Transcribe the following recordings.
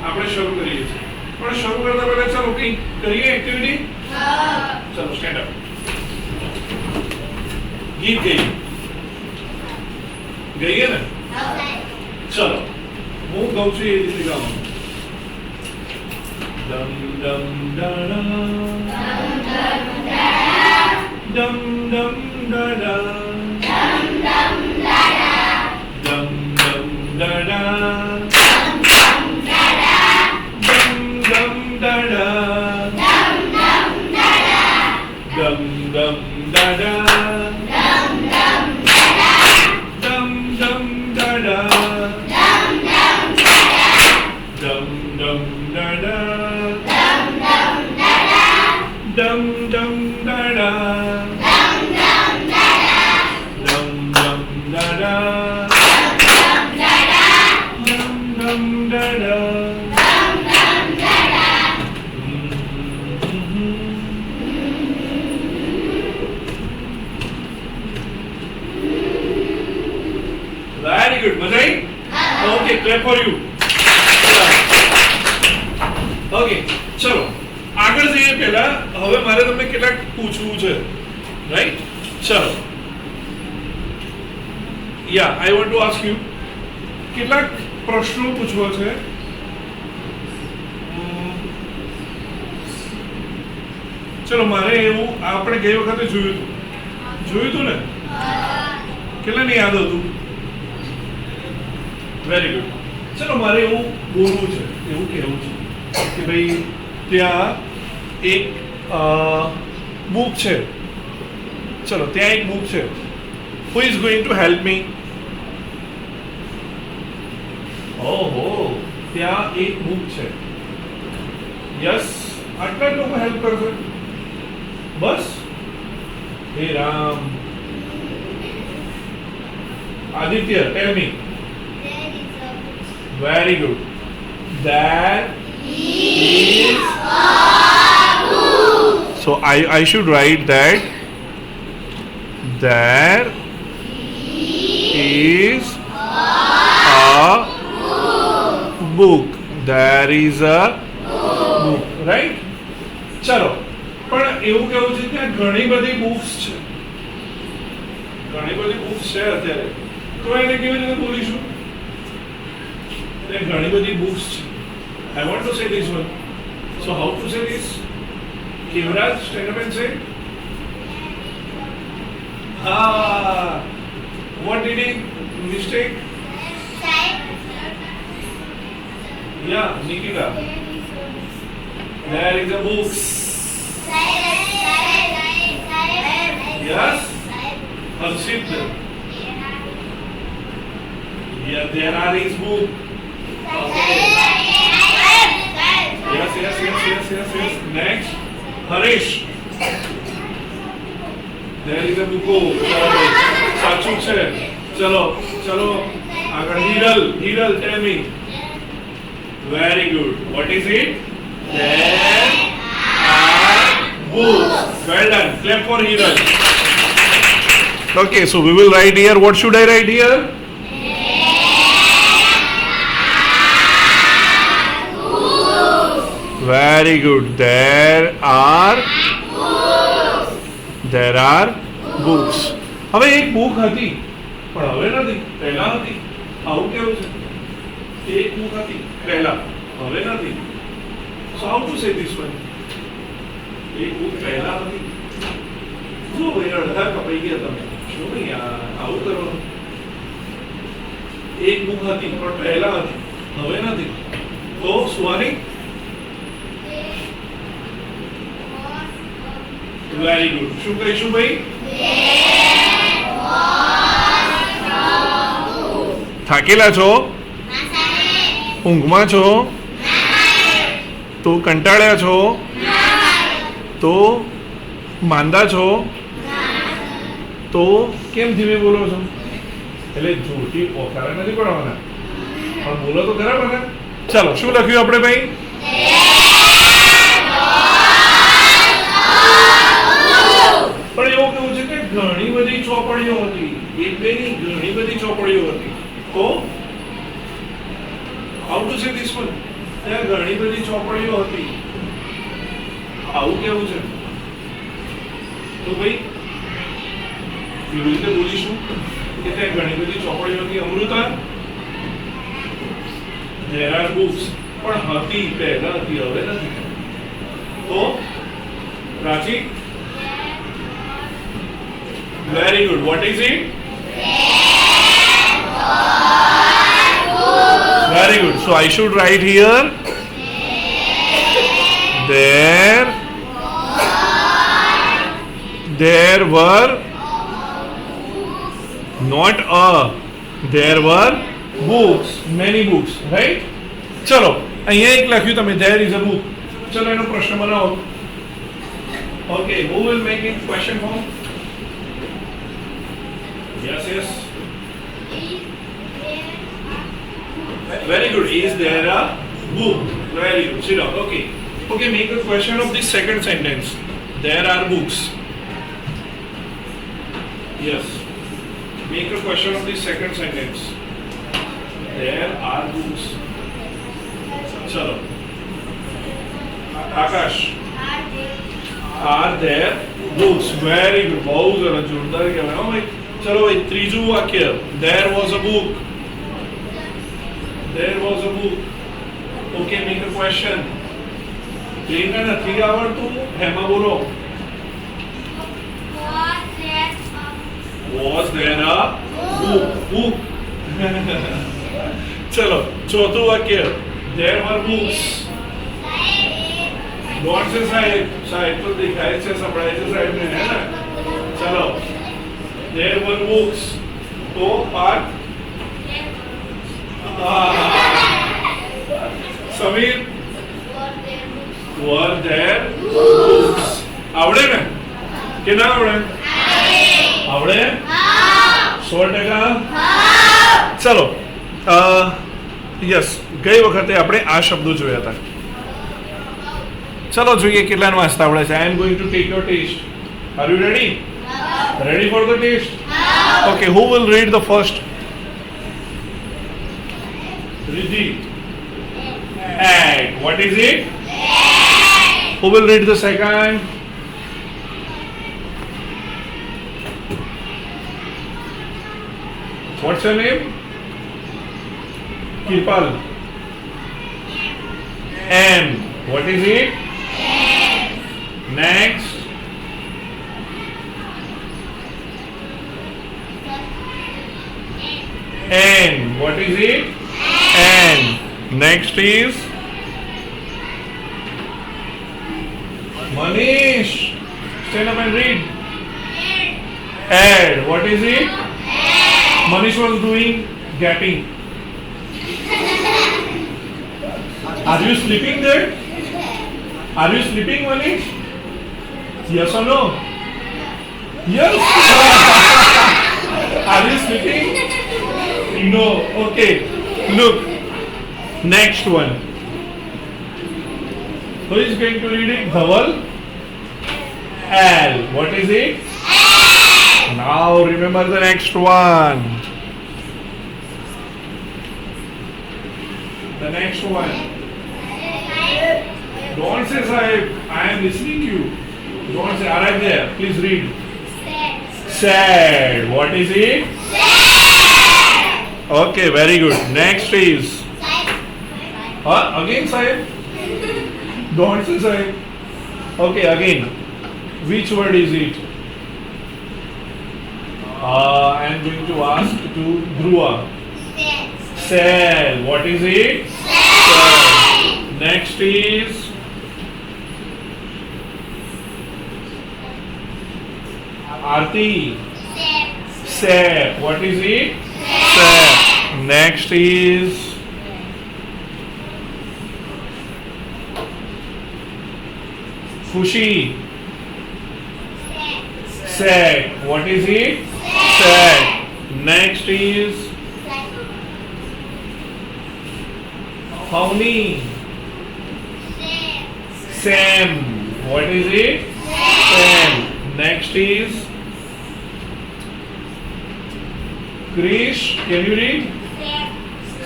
આપણે શરૂ કરીએ છીએ. પણ શરૂ કરતા પહેલા ચાલો કંઈક કરીએ એક્ટિવિટી. ચલો સ્ટેન્ડ અપ. ગીત ગઈએ ને? ચલો હું ગાઉં છું એ રીતે ગાવાનું. ડમ ડમ ડડા ડમ ડમ ડડા ડમ ડમ ડડા ડમ ડમ ડડા ડમ ડમ ડડા ડમ ડમ ડડા ડમ ડમ ડડા dum dum da da dum dum da da dum dum da da very good મજા આવી okay clap for you okay ચલો આગળ જઈએ પહેલા હવે મારે તમને કેટલાક પૂછવું છે રાઈટ ચલો યા I want to ask you કેટલાક પ્રશ્નો પૂછવા છે ચલો મારે એવું આપણે ગઈ વખતે જોયું હતું ને કેટલાને યાદ હતું વેરી ગુડ ચલો મારે એવું બોલવું છે એવું કહેવું છે કે ભાઈ ત્યાં એક બુક છે ચલો ત્યાં એક બુક છે who is going to help me ઓહો ત્યાં એક બુક છે યસ આટલા જ લોકો હેલ્પ કરશે બસ hey Ram Aditya tell me very good that is so I should write that there is a book there is a book right ચલો પણ એવું કેવું છે કે ઘણી બધી બુક્સ છે અત્યારે તો એને કેવી રીતે બોલીશું ઘણી બધી બુક્સ છે I want to say this one. So how to say this? Kevraj, stand up and say. What did he mistake? Yeah, Nikita. There is a book. Yes? Harshit. Yeah, there are his book. Okay. Yes. Next, Harish. There is a book. સાચું છે ચલો આગળ Hiral tell me. Very good. What is it? There are books. Well done. Clap for Hiral. Okay, so we will write here. What should I write here? Very good. There are books. હવે એક book હતી પણ હવે નથી પહેલા હતી આવું કેવું છે એક બુક હતી પહેલા હવે નથી so how to say this one એક બુક પહેલા હતી જો ભાઈ અડધા કપાઈ ગયા તમે શું ભાઈ આવું કરવાનું એક બુક હતી પણ પહેલા હતી હવે નથી તો સુવાની વેરી ગુડ શું કહીશું ભાઈ થાકેલા છો ઊંઘમાં છો તો કંટાળ્યા છો તો માંદા છો તો કેમ ધીમે બોલો છો એટલે જોરથી ઓકારા નથી પડવાના પણ બોલો તો ખરા મને ચાલો શું લખ્યું આપણે ભાઈ પણ એવું કેવું છે કે ઘણી બધી ચોપડીઓ હતી એક બે ની ઘણી બધી ચોપડીઓ હતી તો how to say this one ત્યાં ઘણી બધી ચોપડીઓ હતી. આવું કેવું છે? તો ભાઈ એવી રીતે બોલીશું કે ત્યાં ઘણી બધી ચોપડીઓ હતી. Amrita, there are books. પણ હતી પહેલા હતી, હવે નથી. તો પ્રાચી, very good. What is it? Very good. So I should write here there were not a, there were books, many books, right? ચલો અહીંયા એક લખ્યું તમે there is a book. ચલો એનો પ્રશ્ન બનાવો. Okay, who will make it question form? Yes, yes. Very good. Is there a book? Very good. Sit down. Okay. Okay, make a question of the second sentence. There are books. Yes. Make a question of the second sentence. There are books. Chalo. Akash. Are there books? Very good. बहुत ज़रा जोरदार क्या है? भाई चलो भाई त्रीजू वाक्य. There was a book. There was a book. Okay, make a question. Priyanka નથી આવડતું હેમાં બોલો. Was there a book? Book. चलो चौथું वाक्य. There were books. Don't say साहेब. साहेब तो दिखाई से संभळाय છે साहेब ने है ना. चलो. There were books. तो पाठ. समीर. Were there books? આવડે ને કે ના આવડે? આવડે? 100%? ચલો યસ ગઈ વખતે આપણે આ શબ્દો જોયા હતા. ચલો જોઈએ કેટલાનું વાંચતા આવડે છે. I am going to take your test. Are you ready? Ready for the test? Okay, who will read the first? Riddhi. Egg. What is it? Who will read the second? What's your name? Kirpal. M. What is it? Next. N. What is it? N. Next is Manish. Stand up and read. Add. What is it? Manish was doing gapping. Are you sleeping there? Are you sleeping, Manish? Yes or no? Yes. Are you sleeping? No. Okay. Look. Next one. Who is going to read it? Dhaval? L. What is it? Now remember the next one. The next one. Don't say Sahib. I am listening to you. Don't say arrive there. Please read. Sad. What is it? Okay, very good. Next is. Again Sahib. Don't say Sahib. Okay, again. Which word is it? I am going to ask to Dhruva. Cell. What is it? Cell. Next is Aarti. Sep. What is it? Sep. Next is Fushi. Set. What is it? Set. Next is Fauni. Sam. What is it? Sam. Next is Krish. Can you read?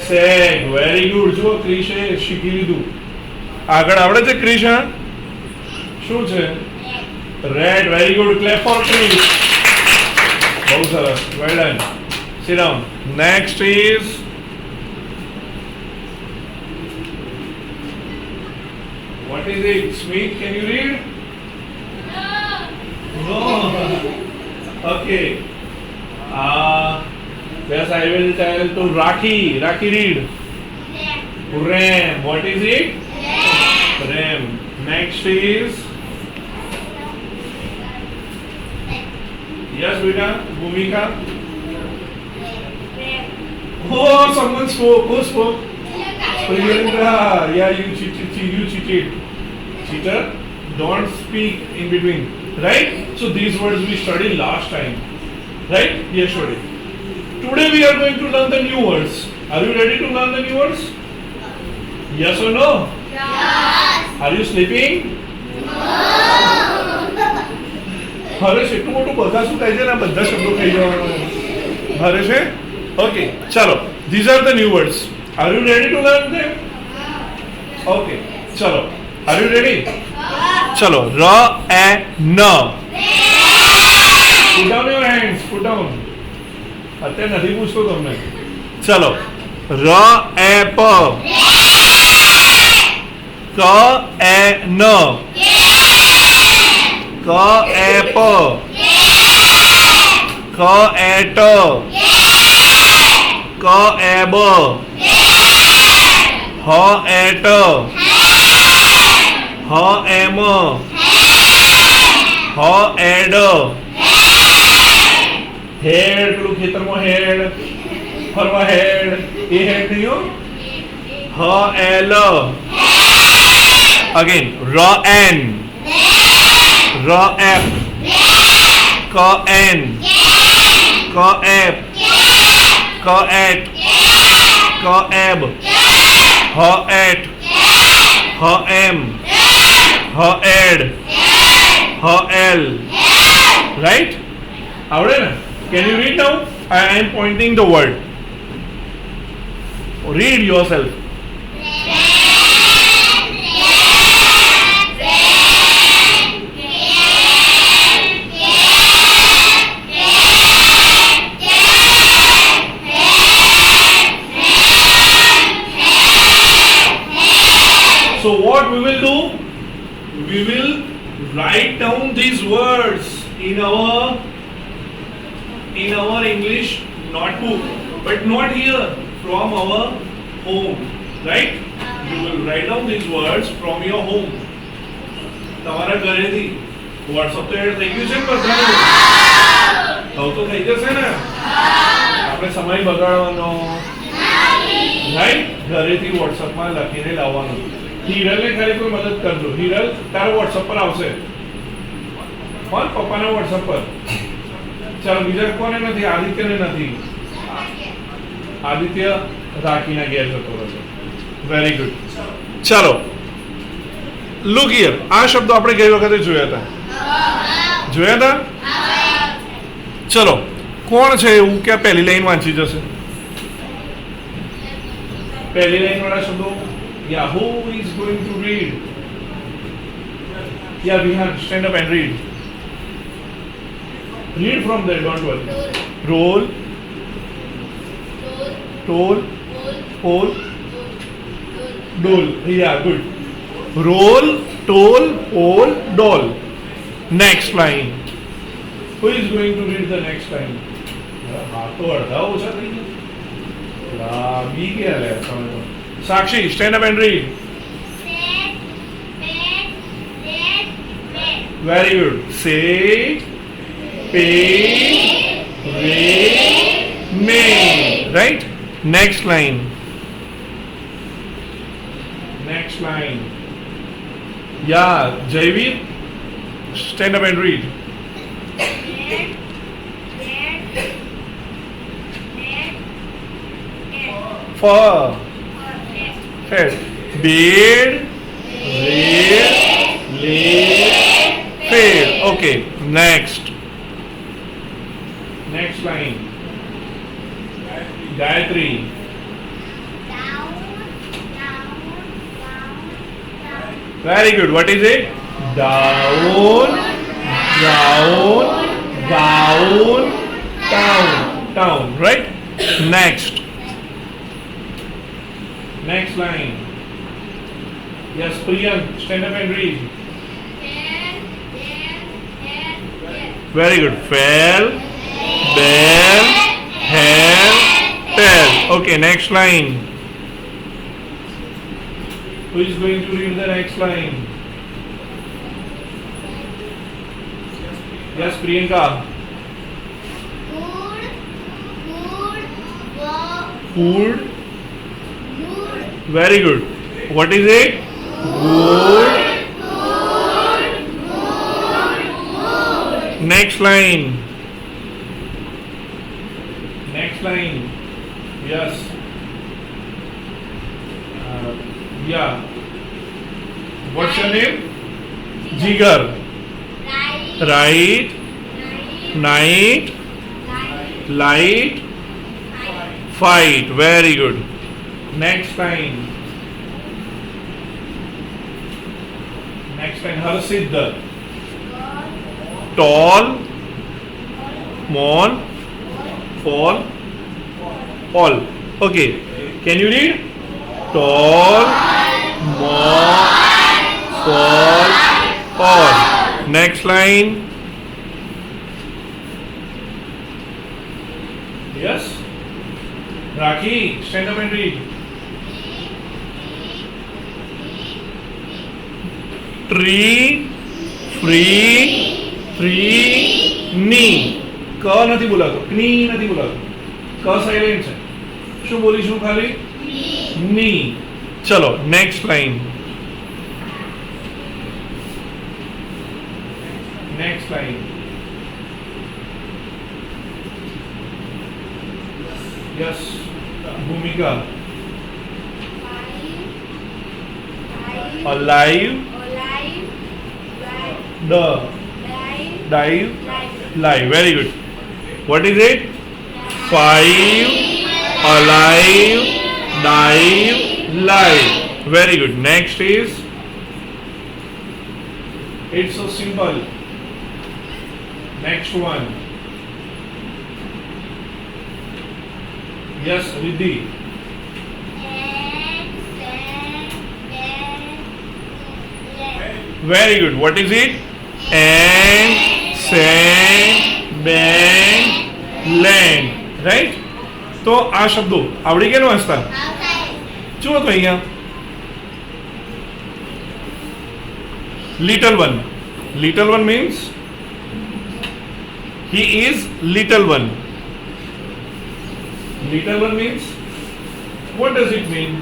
Sag. Very good. જો ક્રિશે શીખી લીધું. આગળ આવડે છે ક્રિશા? શું છે? Red. Very good. Clap for Krish. બહુ સરસ. Well done. Sit down. Next is what is it? Smith, can you read? No. Okay. Yes, I will tell to Rakhi. Rakhi, read. Ram. What is it? Ram. Next is. Yes, Vita. Bhumika. Oh, someone spoke. Who spoke? Priyanka. Yeah, you cheated. Cheater. Don't speak in between. Right? So these words we studied last time. Right? Yes, studied. Today we are going to learn the new words. Are you ready to learn the new words? Yes or no? Yes. Are you sleeping? Haresh એટલું મોટું બધા શું થાય છે ને બધા શબ્દો ખાઈ જવાના હરેશ ઓકે ચાલો these are the new words. Are you ready to learn them? Okay ચલો are you ready? ચલો ર એ ન put down your hands put down અત્યારે નથી પૂછતો તમને ચલો ર એ પ ક એ ન ક એ પ ક એ ટ ક એ બ હ એ ટ હ એ મ હ એ ડ હેડ પેલું ખેતરમાં હેડ ફરવા હેડ એ હેડ નહીં હો હ એ લ અગેન ર એન ર એફ ક એન ક એફ ક એટ ક એબ હ એટ હ એમ હ એડ હ એલ રાઈટ આવડે ને can you read now? I am pointing the word. Read yourself. So what we will do? We will write down these words in our English notebook, but not here, from our home, right? You will write down these words from your home. તમારા ઘરેથી WhatsApp તો add થઈ ગયું છે ને બધાનું હવે તો થઈ જશે ને આપણે સમય બગાડવાનો રાઈટ ઘરેથી WhatsAppમાં લખીને લાવવાનું હિરલને ખાલી કોઈ મદદ કરજો હિરલ તારો WhatsApp પર આવશે કોણ પપ્પાના WhatsApp પર ચાલો બીજા કોને નથી આદિત્યને નથી આદિત્ય રાખીના ઘેર જતો રહ્યો વેરી ગુડ ચાલો લુક હિયર આ શબ્દો આપણે ગઈ વખતે જોયા હતા ચલો કોણ છે એવું કે પહેલી લાઈન વાંચી જશે પહેલી લાઈન વાળા શબ્દો યા who is going to read yeah Vihan stand up and read. Read from there, don't worry. Roll, toll, pole, dole. Yeah, good. Roll, toll, pole, dole. Next line. Who is going to read the next line? तो अर्धा ओछा થઈ ગયો બી કે લે સાક્ષી stand up and read. Very good. Say pay, pray, may. Right? Next line. Next line. Yeah, Jaiveer, stand up and read. For. Head. Beard, rear, lay, fade. Okay. Next. Next line. Gayatri. Very good. What is it? Down, down, down, down, down. Right? Next. Next line. Yes, Priyank, stand up and read. Very good. Fell, bell, hair, tail. Okay, next line. Who is going to read the next line? Yes, Priyanka. Food. Very good. What is it? Good. Next line. Next line. Yes. Yeah. What's your name? Jigar. Right. Night. Light. Fight. Very good. Next line. Next line. Harsiddha. Tall. Small. Fall. All. Okay. Can you read? Tall. Small. Fall. All. Next line. Yes. Rakhi, stand up and read. Tree, free, free, knee. ક નથી બોલાતો, knee નથી બોલાતો. ક silent છે. શું બોલીશું ખાલી? knee. ચલો next line. Next line. Yes, Bhumika. Alive. Dive. Live. Very good. What is it? 5. Alive. Dive. Live. Very good. Next is. It's so simple. Next one. Yes, Riddhi. Very good. What is it? And, sand, bank, land. Right? તો આ શબ્દો આવડી ગયા ને વાંચતા? જુઓ તો અહીંયા little one. Little one means he is little one. Little one means, what does it mean?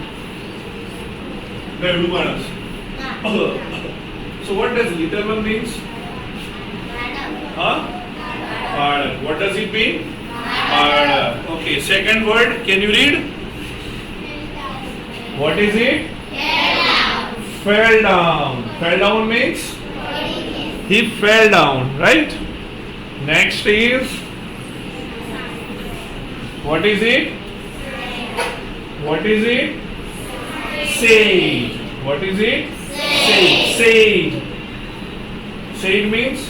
So what does little one means? Huh? What does it mean? Okay, second word, can you read? What is it? Fell down. Fell down means he fell down, right? Next is, what is it? What is it? Sage. What is it? Sage. Sage. Sage means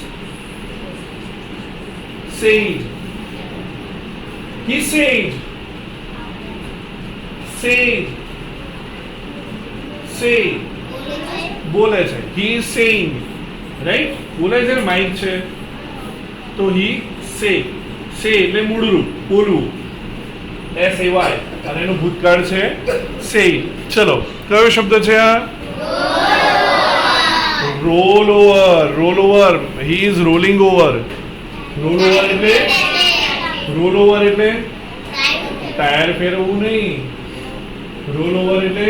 sage. He sage. Sage. Sage. બોલે છે. He is saying. Right? બોલે છે Mike છે. તો he say. Say એટલે મૂળ રૂપ બોલવું. SAY અને એનું ભૂતકાળ છે say. ચલો કયો શબ્દ છે આ? Roll over. Roll over. He is rolling over. Roll over એટલે ટાયર ફેરવવું નહીં. રોલ ઓવર એટલે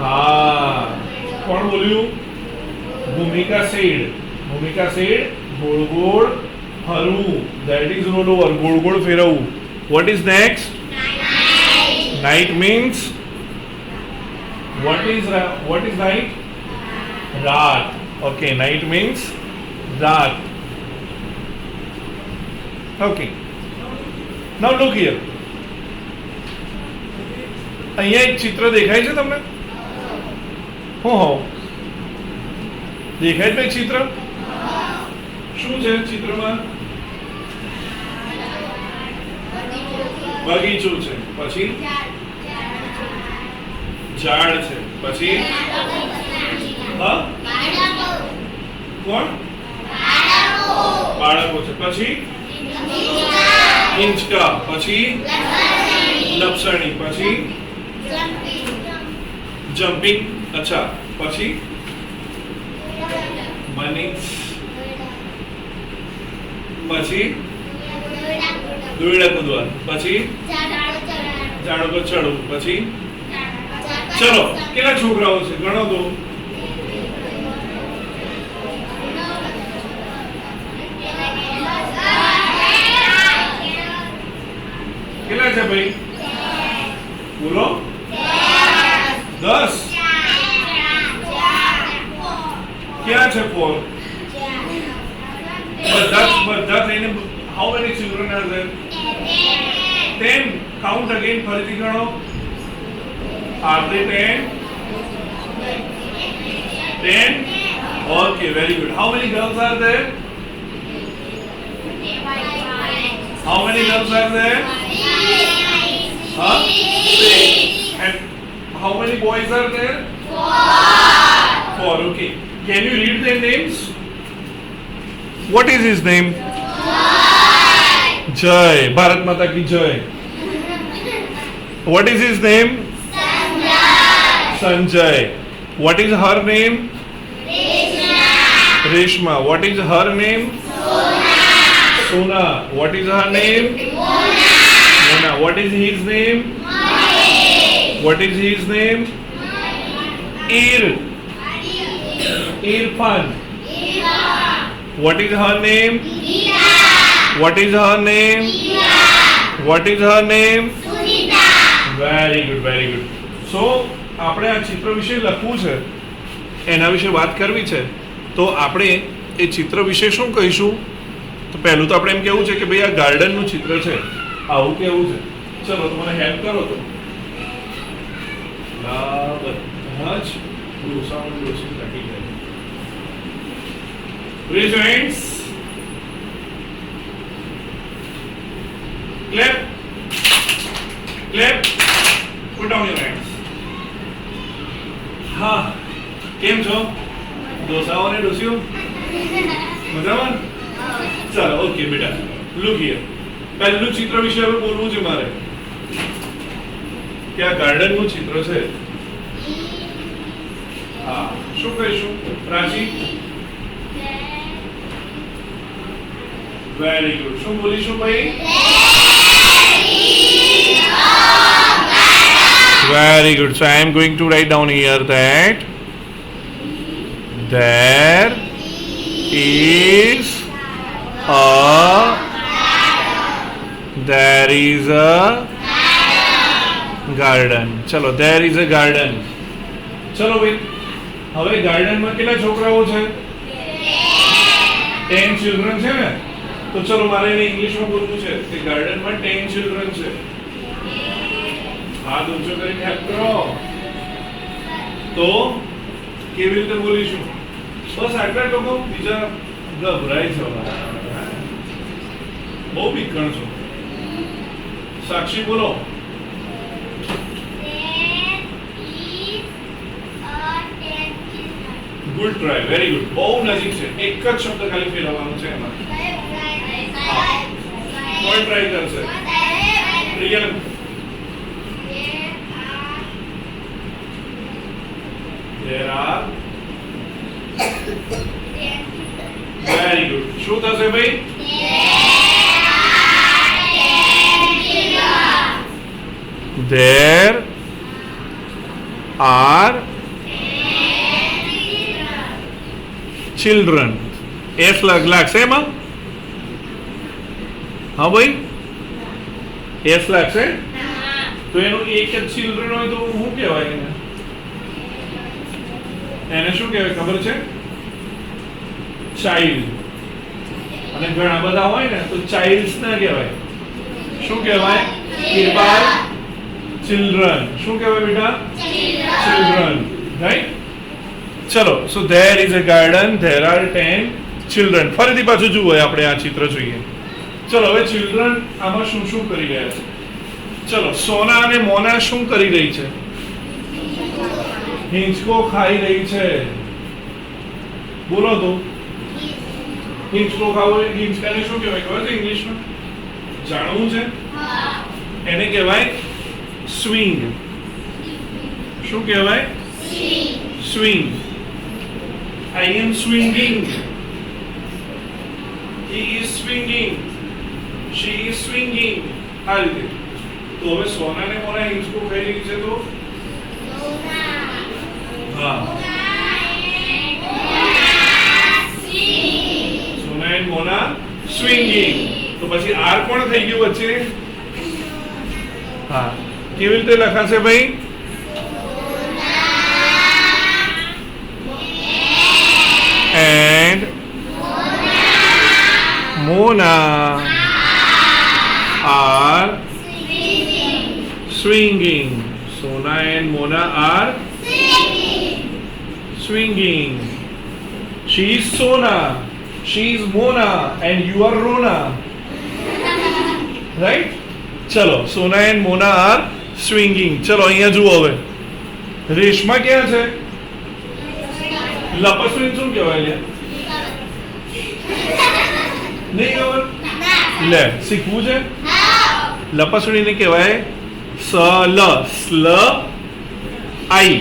હા કોણ બોલ્યું? ભૂમિકા સેડ. ભૂમિકા સેડ ગોળ ગોળ ફરવું. That is roll over. ગોળ ગોળ ફેરવવું. What is next? Night means what is night? Raat. Okay, night means raat. Okay. Now look here. અહીંયા એક ચિત્ર દેખાય છે તમને? હું હો દેખાય છે ચિત્ર? શું છે ચિત્રમાં? બગીચો છે, પછી ઝાડ છે, પછી હા કોણ? બાળકો છે, પછી હિંચકા, પછી લપસણી, પછી જમ્પિંગ, અચ્છા, પછી મનીષ, પછી દોરડા કૂદવા, પછી ઝાડ ઉપર ચડવું, પછી ચલો કેટલા છોકરાઓ છે ગણો તો? કેટલા છે ભાઈ? બોલો. 10. ક્યાં છે 4? બધા થઈને how many children are there? 10. Count again. ફરીથી ગણો. Are they 10? 10? Okay, very good. How many girls are there? How many girls are there? Huh? 6. And how many boys are there? 4. Okay. Can you read their names? What is his name? Jai. Bharat Mata ki Jai. What is his name? Sanjay. What is her name? Reshma. What is her name? Sona. What is her name? Mona. What is his name? What is his name? Irfan. What is her name? What is her name? What is her name? Very good, very good. So આપણે આ ચિત્ર વિશે લખવું છે, એના વિશે વાત કરવી છે, તો આપણે એ ચિત્ર વિશે શું કહીશું? તો પહેલું તો આપણે એમ કહેવું છે કે ભાઈ આ ગાર્ડનનું ચિત્ર છે, આવું કેવું છે. ચલો તો મને હેલ્પ કરો તો. બધા જ ડોસાનું ડોસી લખી જાય. Raise your hands. Clap. Clap. Put down your hands. હા કેમ છો ડોસાઓ ને ડોસીઓ? મજામાં? ચાલો ઓકે બેટા, લુક હિયર. પહેલું ચિત્ર વિશે હવે બોલવું છે મારે કે આ ગાર્ડનનું ચિત્ર છે. હા શું કહીશું પ્રાચી? Very good. શું બોલીશું ભાઈ? Very good. So I am going to write down here that there is a garden. ચલો there is a garden. ચલો ભાઈ હવે ગાર્ડનમાં કેટલા છોકરાઓ છે? 10 children છે ને? તો ચલો મારે એને ઇંગ્લિશમાં બોલવું છે કે ગાર્ડનમાં 10 children છે. હાથ ઊંચો કરીને હેલ્પ કરો. તો કેવી રીતે બોલીશું? બસ આટલા લોકો, બીજા ગભરાય છે. બહુ બીકણ છો. સાક્ષી બોલો. Good try, very good. બહુ નજીક છે. એક જ શબ્દ ખાલી ફેરવવાનો છે એમાં. કોણ ટ્રાય કરશે? Priyank. There are. Very good. શું થશે ભાઈ? There are children. S લાગશે એમાં? હા ભાઈ S લાગશે? તો એનું એક જ ચિલ્ડ્રન હોય તો શું કહેવાય એને? એને શું કહેવાય ખબર છે? ચાઇલ્ડ. અને ઘણા બધા હોય ને તો ચાઇલ્ડ્સ ના કહેવાય. શું કહેવાય? ચિલ્ડ્રન. શું કહેવાય બેટા? ચિલ્ડ્રન. રાઈટ? ચલો so there is a garden there are 10 children. ફરીથી પાછું જુઓ આપણે આ ચિત્ર જોઈએ. ચલો હવે ચિલ્ડ્રન આમાં શું શું કરી રહ્યા છે? ચલો સોના અને મોના શું કરી રહી છે? હિંચકો ખાઈ રહી છે. બોલો તો હિંચકો ખાવો હિંચકાને શું કહેવાય ખબર છે ઇંગ્લિશમાં? જાણવું છે? એને કહેવાય સ્વિંગ. શું કહેવાય? Swing. I am swinging. He is swinging. She is swinging. આ રીતે. તો હવે સોના ને મોના હિંચકો ખાઈ રહી છે તો હા સોના એન્ડ મોના સ્વિંગિંગ. તો પછી આર કોણ થઈ ગયું વચ્ચે? હા કેવી રીતે લખાશે ભાઈ? and Mona are swinging. Sona and Mona are swinging. She is Sona, she is Mona, and you are Rona. Right? ચલો Sona and Mona are swinging. ચલો અહીંયા જુઓ હવે રેશમા ક્યાં છે? લપસણી શું કહેવાય લે? નહીં ખબર? લે શીખવું છે? લપસણીને કહેવાય સ્લ સ્લ આઈ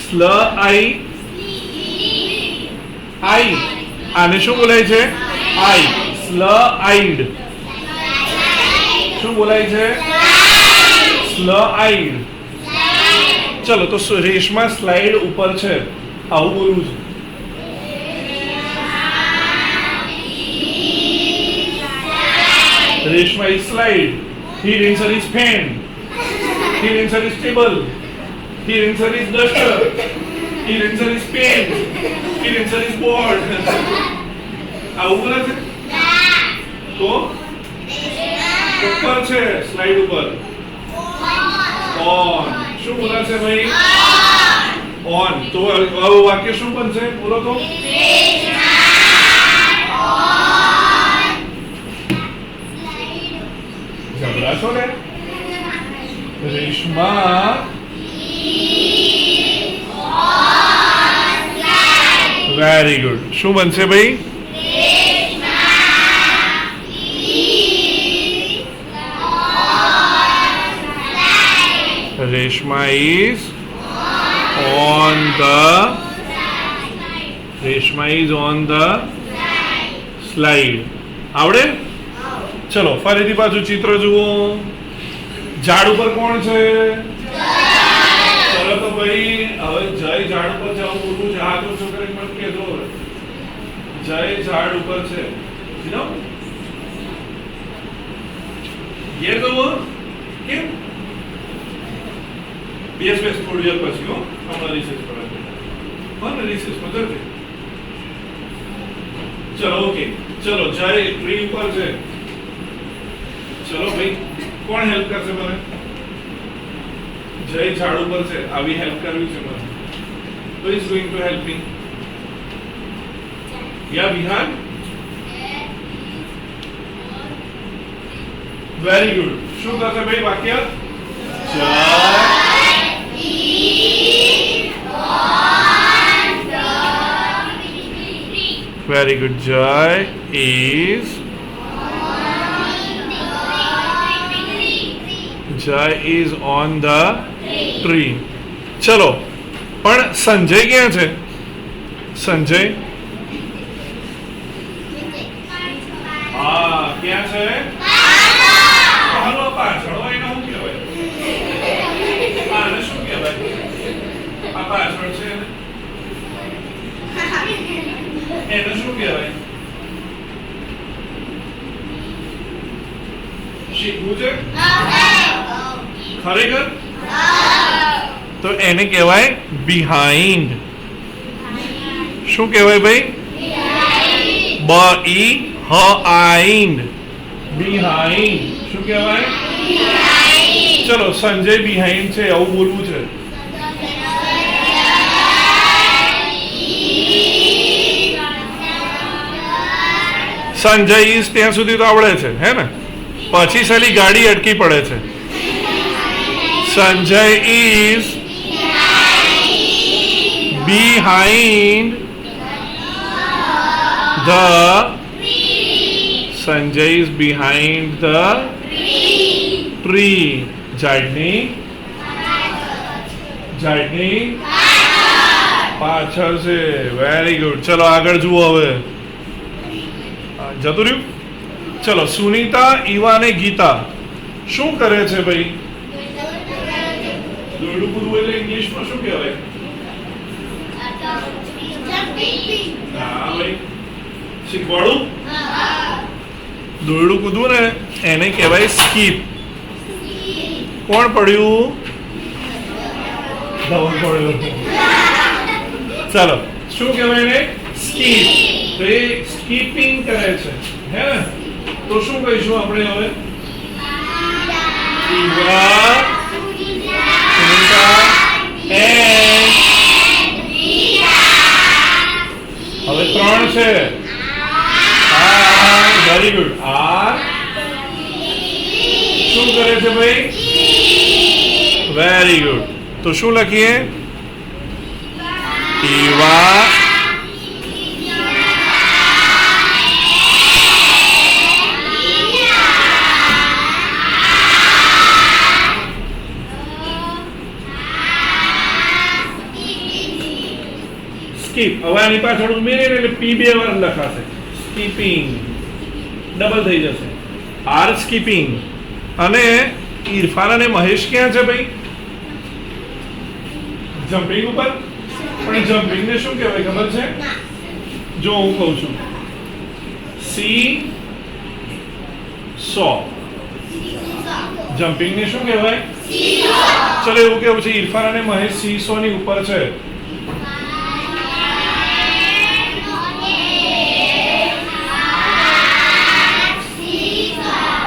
સ્લ આઈ આઈ. આને શું બોલાય છે? આઈ. સ્લ આઈડ. શું બોલાય છે? સ્લ આઈડ. ચલો તો રેશમા સ્લાઇડ ઉપર છે આવું બોલવું છે. Reshma is slide. Here answer is pen. Here answer is table. Here answer is duster. Here answer is pen. Here answer is board. આવું બોલે છે? તો ઉપર છે સ્લાઇડ ઉપર. ઓન. શું બોલે છે ભાઈ? ઓન. તો આવું વાક્ય શું બનશે? બોલો તો. જબરા છો ને? Reshma very good. શું બનશે ભાઈ? Reshma is on the Reshma is on the slide. આવડે? ચલો ફરીથી પાછું ચિત્ર જુઓ. ઝાડ ઉપર કોણ છે? ચલો તો ભાઈ હવે જય ઝાડ ઉપર જવું બોલવું છે. હા તો છોકરી મને કહેજો જય ઝાડ ઉપર છે. યુ નો યે તો કેમ બેસ થોડી વાર પછી હો હમણાં રિસર્ચ કરાવે પણ રિસર્ચ મતલબ ચલો ઓકે. ચલો જય ટ્રી ઉપર છે. ચલો ભાઈ કોણ હેલ્પ કરશે મને? જય ઝાડ ઉપર છે. આવી હેલ્પ કરવી છે મને. Who is going to help me? Yeah, Vihan? Very good. શું કરશે ભાઈ વાક્ય? જય Very good. Jai is on the tree. ચલો પણ સંજય ક્યાં છે? સંજય હા ક્યાં છે? હાલો પાછળ હોય ને શું કહેવાય? આને શું કહેવાય? આ પાછળ છે એને શું કહેવાય? શીખવું છે ખરેખર? તો એને કહેવાય બિહાઇન્ડ. શું કહેવાય ભાઈ? બિહાઇન્ડ. બિહાઇન્ડ શું કહેવાય? ચલો સંજય બિહાઇન્ડ છે આવું બોલવું છે. સંજય ઇઝ ત્યાં સુધી તો આવડે છે હે ને, પછી સાલી ગાડી અટકી પડે છે. Sanjay is behind the Sanjay is behind the tree. ઝાડની પાછળ છે. Very good. ચલો આગળ જુઓ હવે. જતું રહ્યું. ચલો સુનીતા, ઈવા અને ગીતા શું કરે છે ભાઈ? દોરડું કૂદવું એટલે ઇંગ્લિશમાં શું કહેવાય? હા ભાઈ શીખવાડું. દોરડું કૂદવું ને એને કહેવાય સ્કીપ. કોણ પડ્યું? ધવલ પડ્યું. ચાલો શું કહેવાય એને? સ્કીપ. તો એ સ્કીપિંગ કરે છે હે ને, તો શું કહીશું આપણે હવે? ઈવા, સુનીતા એન્ડ હવે 3 છે. Very good. આર શું કરે છે ભાઈ? Very good. તો શું લખીએ? Eva skip. હવે આની પાછળ ઉમેરીને એટલે પી 2 વાર લખાશે. સ્કીપિંગ ડબલ થઈ જશે. Are skipping. અને ઇરફાન અને મહેશ ક્યાં છે ભાઈ? જમ્પિંગ ઉપર. પણ જમ્પિંગ ને શું કહેવાય ખબર છે? જો હું કહું છું સી સો. જમ્પિંગ ને શું કહેવાય? ચલો એવું કેવું છે ઇરફાન અને મહેશ સી સો ની ઉપર છે.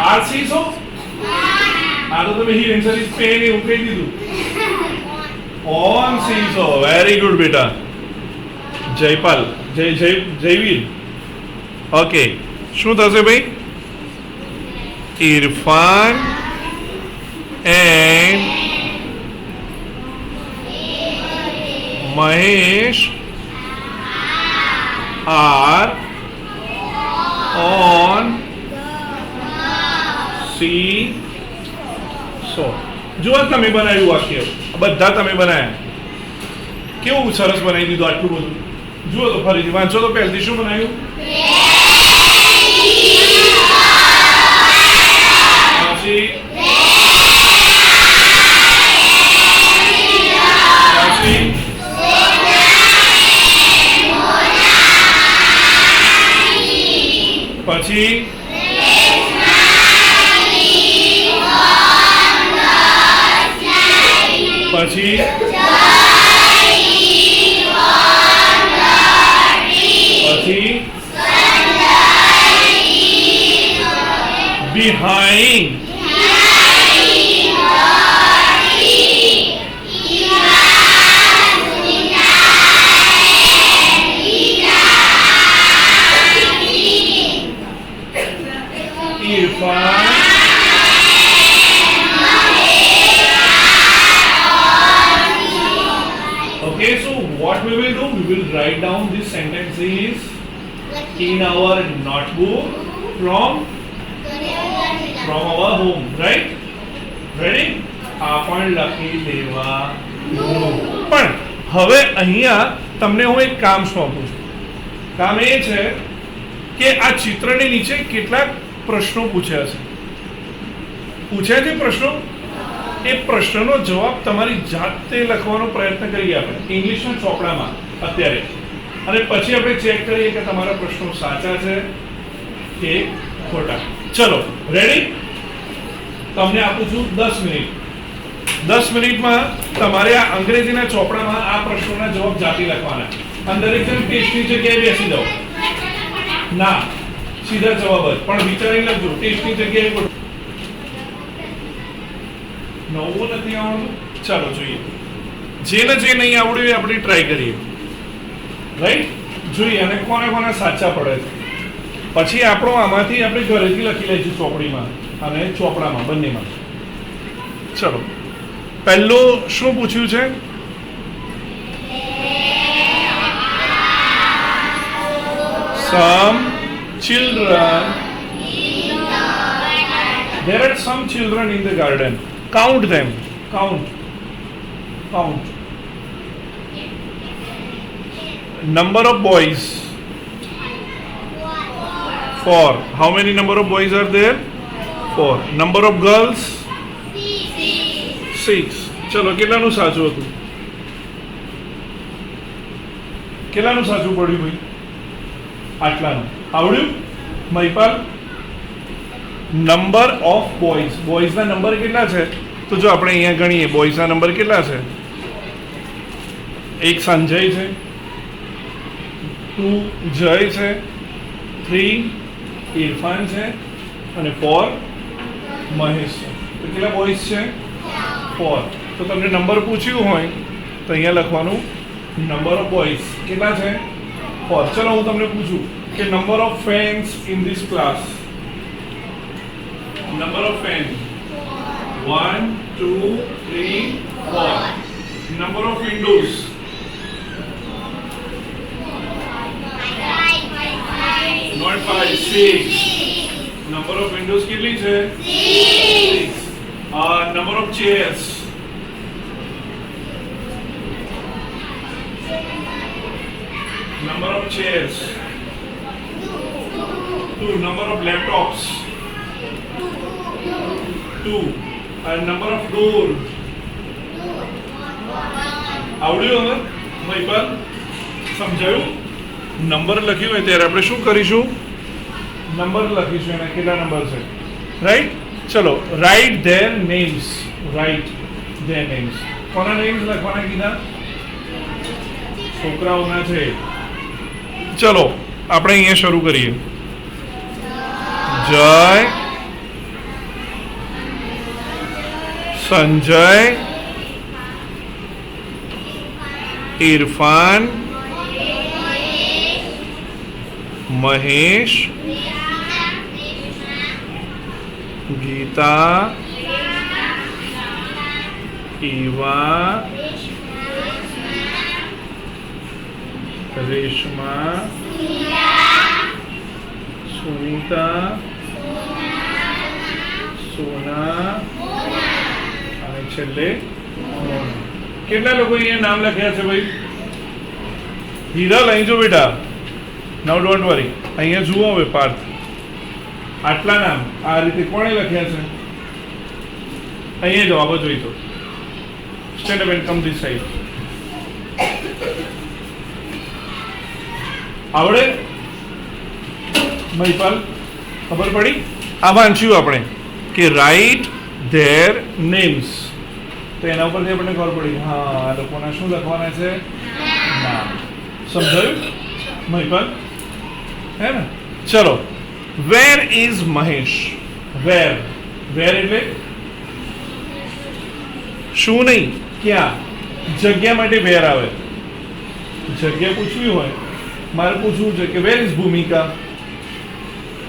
આર સી સો. આ તો તમે હિયર આન્સર ઇઝ પેન એવું કહી દીધું. On seesaw. વેરી ગુડ બેટા. જયપાલ, જયવીર. ઓકે શું થશે ભાઈ? Irfan and Mahesh are on seesaw. જો તમે બનાવ્યું વાક્ય, બધા તમે બનાવ્યા. કેવું સરસ બનાવી દીધું આટલું બધું. જુઓ તો ફરીથી વાંચો તો પહેલથી શું બનાવ્યું? પછી પછી પછી behind. Okay, so what we will do? We will write down these sentences in our notebook from our home, right? Ready? આપણ લખી દેવા. પણ હવે અહીંયા તમને હું એક કામ સોંપું છું. કામ એ છે કે આ ચિત્રની નીચે કેટલાક પ્રશ્નો પૂછ્યા છે. પૂછ્યા છે પ્રશ્નો. એ પ્રશ્નનો જવાબ તમારી જાતે લખવાનો પ્રયત્ન કરીએ આપણે ઇંગ્લિશના ચોપડામાં અત્યારે, અને પછી આપણે ચેક કરીએ કે તમારા પ્રશ્નો સાચા છે કે ખોટા. ચલો રેડી? તમને આપું છું 10 મિનિટ. 10 મિનિટમાં તમારે આ અંગ્રેજીના ચોપડામાં આ પ્રશ્નોના જવાબ જાતે લખવાના. અંદર એકદમ ટેસ્ટની જગ્યાએ બેસી જાઓ. ના, સીધા જવાબ જ, પણ વિચારીને લખજો. ટેસ્ટની જગ્યાએ નવું નથી આવડતું. ચાલો જોઈએ. જેને જે નહીં આવડ્યું એ આપણે ટ્રાય કરીએ. રાઈટ? જોઈએ અને કોને કોને સાચા પડે છે. પછી આપણો આમાંથી આપણે ઘરેથી લખી લઈશું ચોપડીમાં અને ચોપડામાં બંનેમાં. ચલો, પહેલું શું પૂછ્યું છે? Some children. There are some children in the garden. Count them. Count. Count. Number of boys. 4. How many number of boys are there? 4. Number of girls? 6. ચલો, કેટલાનું સાચું હતું? કેટલાનું સાચું પડ્યું ભાઈ? આટલાનું આવડ્યું? મહિપાલ, નંબર ઓફ બોયઝ, બોયઝના નંબર કેટલા છે? તો જો આપણે અહીંયા ગણીએ, બોયઝના નંબર કેટલા છે? 1 સંજય છે, 2 જય છે, 3 ઇરફાન છે અને 4 મહેશ છે. તો કેટલા બોયઝ છે? 4. તો તમને નંબર પૂછ્યું હોય તો અહીંયા લખવાનું નંબર ઓફ બોયઝ કેટલા છે? 4. ચલો હું તમને પૂછું કે number of fans in this class. Number of fans 1 2 3 4. Number of Windows 5 6. Number of Windows કેટલી છે? 6. Number of chairs number of chairs 2. Number of laptops 2. And number of door આવડ્યું? હવે મહિપાલ સમજાયું? નંબર લખ્યું હોય ત્યારે આપણે શું કરીશું? નંબર લખીશું, એના કેટલા નંબર છે, રાઈટ? ચલો, write their names. Write their names. કોના નેમ્સ લખવાના કીધા? છોકરાઓના છે. ચલો આપણે અહીંયા શરૂ કરીએ. જય, સંજય, ઇરફાન, મહેશ, ગીતા, ઈવા, રેશમા, સુનીતા, સોના અને છેલ્લે કેટલા લોકો અહીંયા નામ લખ્યા છે ભાઈ? હિરલ, અહીં જો બેટા. નાઉ ડોન્ટ વરી, અહીંયા જુઓ હવે પાર્થ. આટલા નામ આ રીતે કોણે લખ્યા છે? અહીંયા જવાબ જોઈ તો. Stand up and come this side. આવડે મહિપાલ? ખબર પડી? આ વાંચ્યું આપણે કે રાઇટ ધેર નેમ્સ. તો એના ઉપરથી આપણને ખબર પડી હા આ લોકોના શું લખવાના છે? નામ. સમજાયું મહિપાલ? હે ને? ચલો, વેર ઇઝ મહેશ? વેર, વેર એટલે શું નહીં, ક્યાં. જગ્યા માટે વેર આવે. જગ્યા પૂછવી હોય, મારે પૂછવું છે કે વેર ઇઝ ભૂમિકા,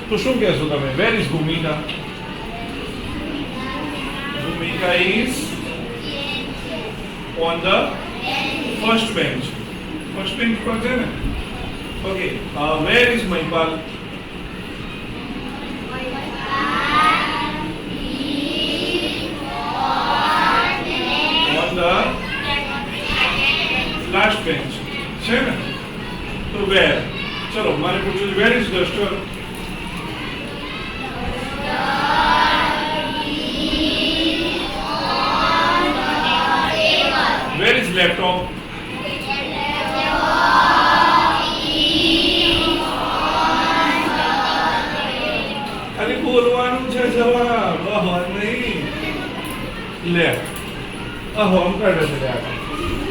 તો શું કહેશો તમે? વેર ઇઝ ભૂમિકા? ભૂમિકા is on the first bench. First bench પર છે ને? Okay. Where is Mahipal? On the last bench છે ને? તો વેર. ચલો મારે પૂછવું where is duster? Where is laptop? ખાલી બોલવાનું છે, જવાબ નહીં. લે આમ કાઢે છે.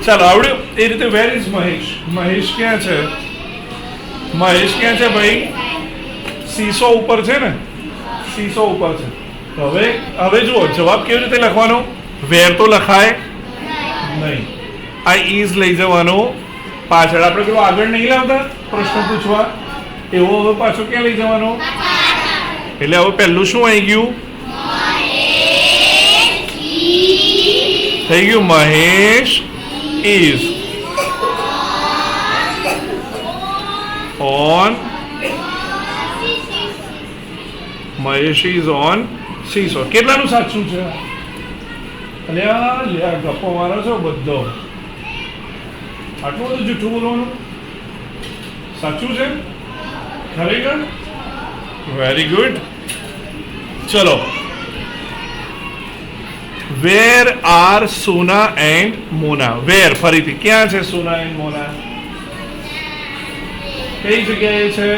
ચાલો આવડ્યું? એ રીતે વેર ઇઝ મહેશ? મહેશ ક્યાં છે? મહેશ ક્યાં છે ભાઈ? સીસો ઉપર છે ને? સીસો ઉપર છે. હવે જુઓ જવાબ કેવી રીતે લખવાનો? વેર તો લખાય નહીં, આ ઇઝ લઈ જવાનો પાછળ. આપણે પેલો આગળ નહીં લાવતા પ્રશ્ન પૂછવા, એવો હવે પાછો ક્યાં લઈ જવાનો? એટલે હવે પહેલું શું આવી ગયું? થઈ ગયું Mahesh is on Mahesh is on seesaw. કેટલાનું સાચું છે? અલ્યા ગપ્પો મારો છો બધો. આટલું બધું જૂઠું બોલવાનું? સાચું છે ખરેખર? Very good. ચલો, વેર આર સોના એન્ડ મોના? વેર ફરીથી ક્યાં છે સોના એન્ડ મોના? કઈ જગ્યાએ છે?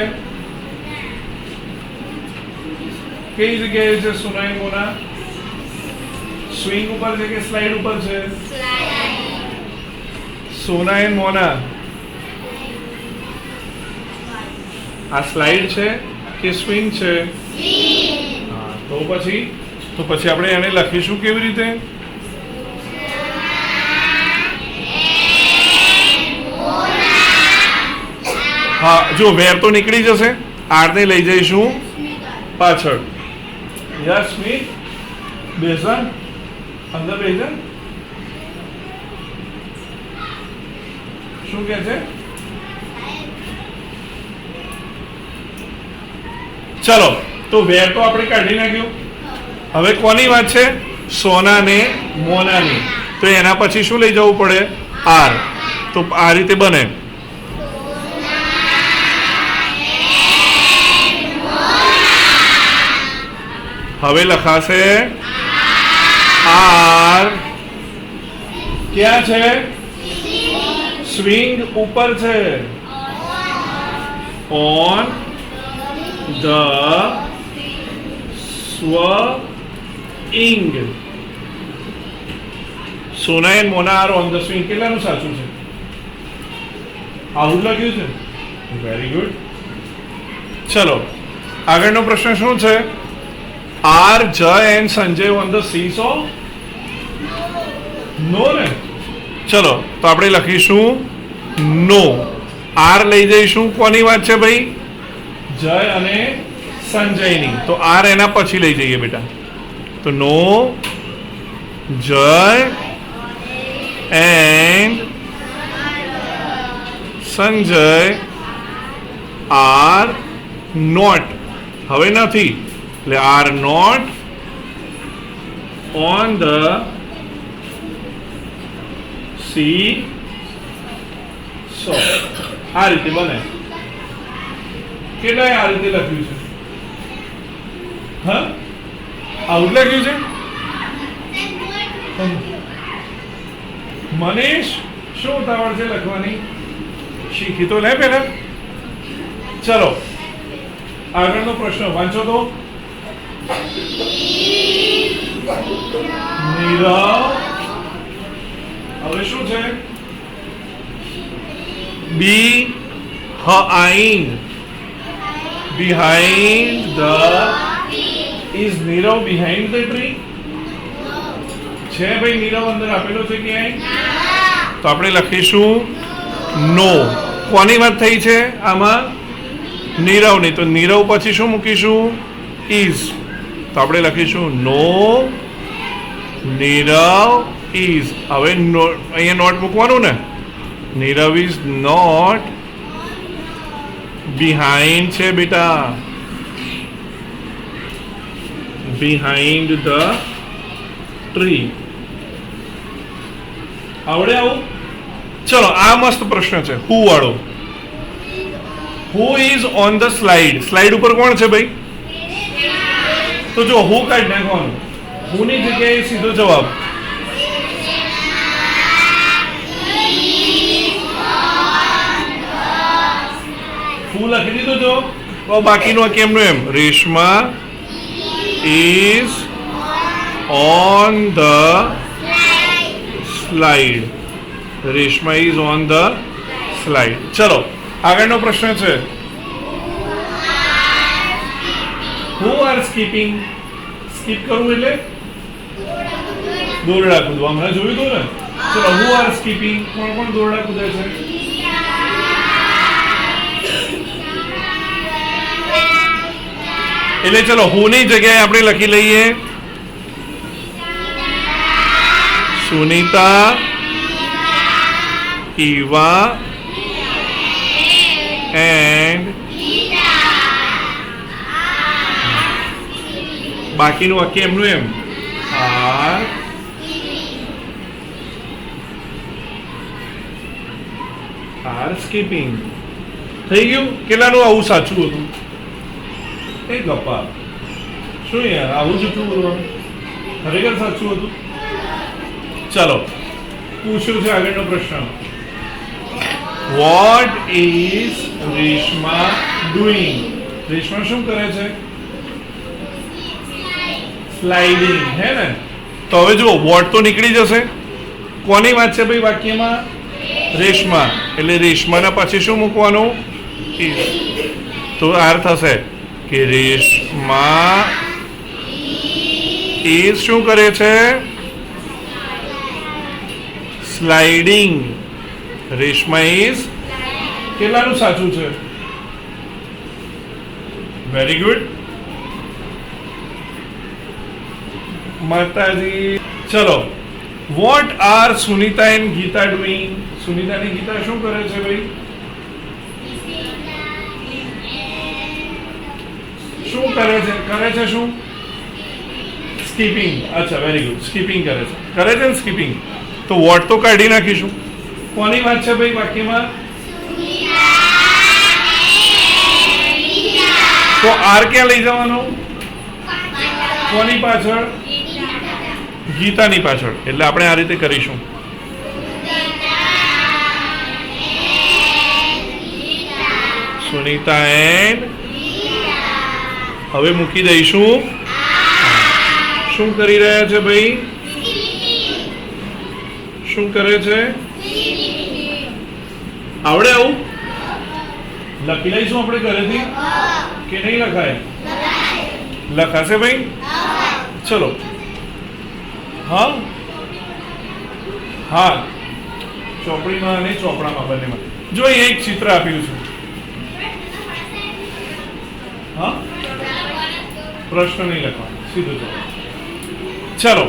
કઈ જગ્યાએ છે સોના એન્ડ મોના? સ્વિંગ ઉપર છે કે સ્લાઇડ ઉપર છે? સોના એન્ડ મોના આ સ્લાઇડ છે કે સ્વિંગ છે? હા, તો પછી આપણે એને લખીશું કેવી રીતે? હા, જો વેર તો નીકળી જશે, આર ને લઈ જઈશું પાછળ. યશમિત બેસન અંદર બેસન શું કે છે? ચલો, તો વેર તો આપણે કાઢી નાખ્યું. હવે કોની વાત છે? સોના ને મોનાની. તો એના પછી શું લઈ જવું પડે? આર. તો આ રીતે બને. હવે લખાશે આર ક્યાં છે? સ્વિંગ ઉપર છે. On the swing. Sona and Mona are on the swing. કેટલાનું સાચું છે? આવું લખ્યું છે. Very good. ચલો, આગળનો પ્રશ્ન શું છે? Are Jay and Sanjay on the seesaw? No ને. ચલો, તો આપણે લખીશું નો. આર લઈ જઈશું. કોની વાત છે ભાઈ? જય અને સંજયની. તો આર એના પછી લઈ જઈએ બેટા. તો નો જય એન્ડ સંજય આર નોટ. હવે નથી એટલે are not on the seesaw. આ રીતે બને. કેટલાય આ રીતે લખ્યું છે? હા, આવું લખ્યું છે. મનીષ શું ઉતાવળ છે લખવાની? શીખી તો લે પેલા. ચલો, આગળનો પ્રશ્ન વાંચો તો. નીરવ. હવે શું છે? behind the is Nirav behind the tree? છે ભાઈ નીરવ અંદર આપેલો છે ક્યાંય? તો આપણે લખીશું નો. કોની વાત થઈ છે આમાં? નીરવની. તો નીરવ પછી શું મૂકીશું? is. તો આપણે લખીશું નો નીરવ is. હવે અહીંયા નોટ મૂકવાનું ને. નીરવ is not behind છે બેટા. behind the tree. આવડે આવું? ચલો, આ મસ્ત પ્રશ્ન છે હુ વાળો. Who is on the slide? Slide ઉપર કોણ છે ભાઈ? તો જો હુ કાઢી નાખવાનું. હુ ની જગ્યાએ સીધો જવાબ હુ લખી દીધું. જો તો બાકીનું કેમનું એમ? Reshma is on the slide. Reshma is on the slide. ચલો, આગળનો પ્રશ્ન છે હુ આર સ્કીપિંગ? સ્કીપ કરવું એટલે દોરડા કૂદવા. હમણાં જોયું હતું ને. ચલો, હુ આર સ્કીપિંગ? કોણ કોણ દોરડા કૂદે છે? એટલે ચલો હું ની જગ્યાએ આપણે લખી લઈએ સુનિતા ઈવા એન્ડ બાકીનું વાક્ય એમનું એમ આર સ્કીપિંગ થઈ ગયું કેટલાનું આવું સાચું હતું એ ગપ્પા શું યાર આવું જૂઠું બોલવાનું ખરેખર સાચું હતું ચલો પૂછ્યું છે આગળનો પ્રશ્ન what is Reshma doing Reshma શું કરે છે સ્લાઇડિંગ હે ને તો હવે જુઓ વોટ તો નીકળી જશે કોની વાત છે ભાઈ વાક્યમાં રેશમા એટલે રેશમાના પછી શું મૂકવાનું તો આર થશે કે રેશમા ઇઝ શું કરે છે સ્લાઇડિંગ રેશમા ઇઝ કેટલાનું સાચું છે વેરી ગુડ માતાજી ચલો what are Sunita and Geeta doing Sunita અને ગીતા શું કરે છે ભાઈ શું કરે છે શું સ્કીપિંગ અચ્છા વેરી ગુડ સ્કીપિંગ કરે છે ને સ્કીપિંગ તો વોટ તો કાઢી નાખીશું કોની વાત છે ભાઈ વાક્યમાં તો આર ક્યાં લઈ જવાનો કોની પાછળ ગીતાની પાછળ એટલે આપણે આ રીતે કરીશું સુનિતા એન્ડ હવે મૂકી દઈશું શું કરી રહ્યા છે ભાઈ શું કરે છે આવડે આવું લખી લઈશું આપણે ઘરેથી કે નહીં લખાય લખાશે ભાઈ ચલો હા હા ચોપડીમાં અને ચોપડામાં બંનેમાં જો અહીંયા એક ચિત્ર આપ્યું છે હા પ્રશ્ન નહીં લખવાનો સીધો ચલો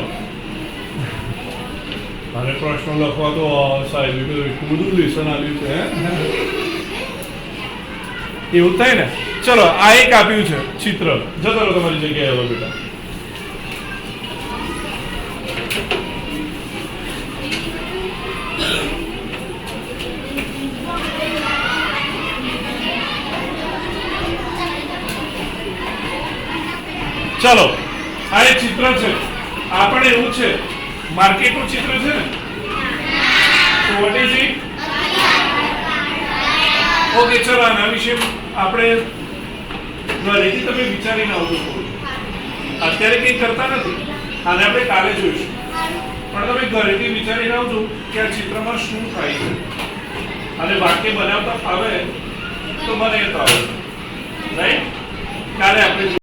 અને પ્રશ્નો લખવા તો સાહેબ એટલું બધું લેસન આવ્યું છે એવું થાય ને ચલો આ એક આપ્યું છે ચિત્ર જતો રહો તમારી જગ્યાએ હવે બેટા ચલો આ એક ચિત્ર છે આ પણ એવું છે માર્કેટનું ચિત્ર છે ને તો વોટ ઇઝ ઇટ ઓકે ચલો આના વિશે આપણે ઘરેથી તમે વિચારીને આવજો અત્યારે કંઈ કરતા નથી આને આપણે કાલે જોઈશું પણ તમે ઘરેથી વિચારીને આવજો કે આ ચિત્રમાં શું થાય છે અને વાક્ય બનાવતા ફાવે તો મને એ તો આવડે રાઈટ કાલે આપણે